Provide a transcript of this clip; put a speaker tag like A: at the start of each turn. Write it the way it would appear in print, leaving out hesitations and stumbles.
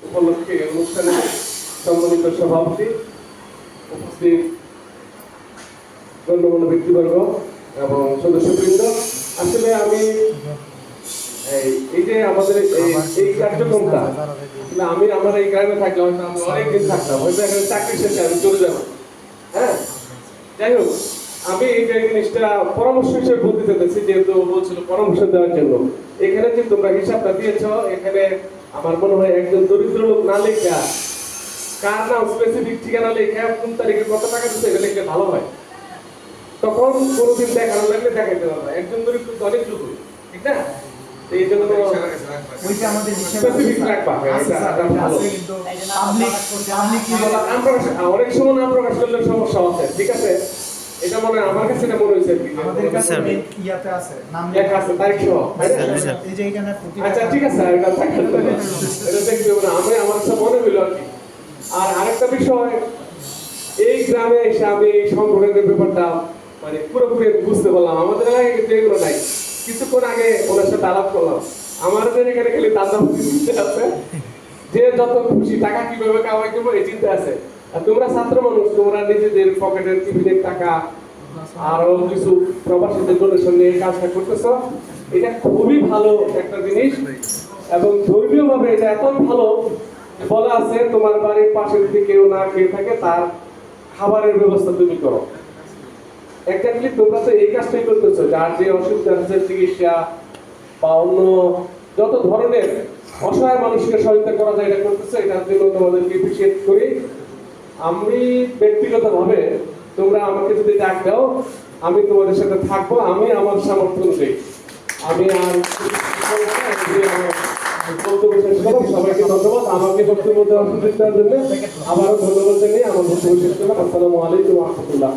A: উপলক্ষে অনুষ্ঠানে সম্মানিত সভাপতি, উপস্থিত গণ্যমান্য ব্যক্তিবর্গ এবং সদস্যবৃন্দ, আসলে আমি এই যে আমাদের এই কার্যক্রমটা আমি আমার এই গ্রামে থাকলে হয়তো আমি অনেকদিন থাকতাম, হয়তো এখানে চাকরি শেষে আমি চলে যাবো। হ্যাঁ, যাই হোক, আমি এই জিনিসটা পরামর্শ হিসেবে বলতে চাইছি, যেহেতু বলছিল পরামর্শ দেওয়ার জন্য। এখানে যে তোমরা হিসাবটা দিয়েছ, এখানে আমার মনে হয় একজন দরিদ্র লোক না লেখা, কার নাম স্পেসিফিক ঠিকানা লেখা, কোন তারিখে কত টাকা দিচ্ছে এটা লিখলে ভালো হয়। তখন কোনোদিন দেখানো লাগলে দেখাইতে পারবে। একজন দরিদ্র তো অনেক লোক, ঠিক না? এই জন্য স্পেসিফিক রাখবা। অনেক সময় নাম প্রকাশ করলে সমস্যা আছে, ঠিক আছে? এটা মনে হয় আমার কাছে এটা মনে হয়েছে
B: ইয়াতে আছে, নাম
A: লেখা আছে, তারিখ সহ।
B: এই যে এখানে
A: আচ্ছা, ঠিক আছে, এটা দেখবে না, আমি আমার কাছে মনে হইলো আর কি। আর আরেকটা বিষয়, এই গ্রামে এসে আমি এই সংগঠনের ব্যাপারটা মানে পুরোপুরি বুঝতে পারলাম। আমাদের এলাকায় কিন্তু এগুলো নাই। কিছুক্ষণ আগে ওনার সাথে আলাপ করলাম, আমাদের এখানে খালি দাদাবুদ্ধি আছে, যে যত খুশি টাকা কিভাবে কামাই করবো এই চিন্তা আছে। আর তোমরা ছাত্র মানুষ, তোমরা নিজেদের পকেটের টিফিনের টাকা আরো কিছু প্রবাসীদের ডোনেশন নিয়ে কাজটা করতেছো। এটা খুবই ভালো একটা জিনিস, এবং ধর্মীয় ভাবে এটা এত ভালো বলা আছে, তোমার বাড়ির পাশে যদি কেউ না খেয়ে থাকে তার খাবারের ব্যবস্থা তুমি করো। এক্স্যাক্টলি তোমরা তো এই কাজটাই করতেছো, যার যে অসুবিধা আছে চিকিৎসা বা অন্য যত ধরনের অসহায় মানুষকে সহায়তা করা যায় এটা করতেছো। এটার জন্য তোমাদেরকে অ্যাপ্রিশিয়েট করি। আমি ব্যক্তিগতভাবে, তোমরা আমাকে যদি ডাক দাও, আমি তোমাদের সাথে থাকবো। আমি আমার সামর্থ্য অনুযায়ী আমি আর বক্তব্য শেষ করলাম। সবাইকে ধন্যবাদ আমাকে বক্তব্য দেওয়ার সুযোগ দেওয়ার জন্য। আবারও ধন্যবাদ জানিয়ে আমার বক্তব্য শেষ করলাম। আসসালামু আলাইকুম ওয়া রাহমাতুল্লাহ।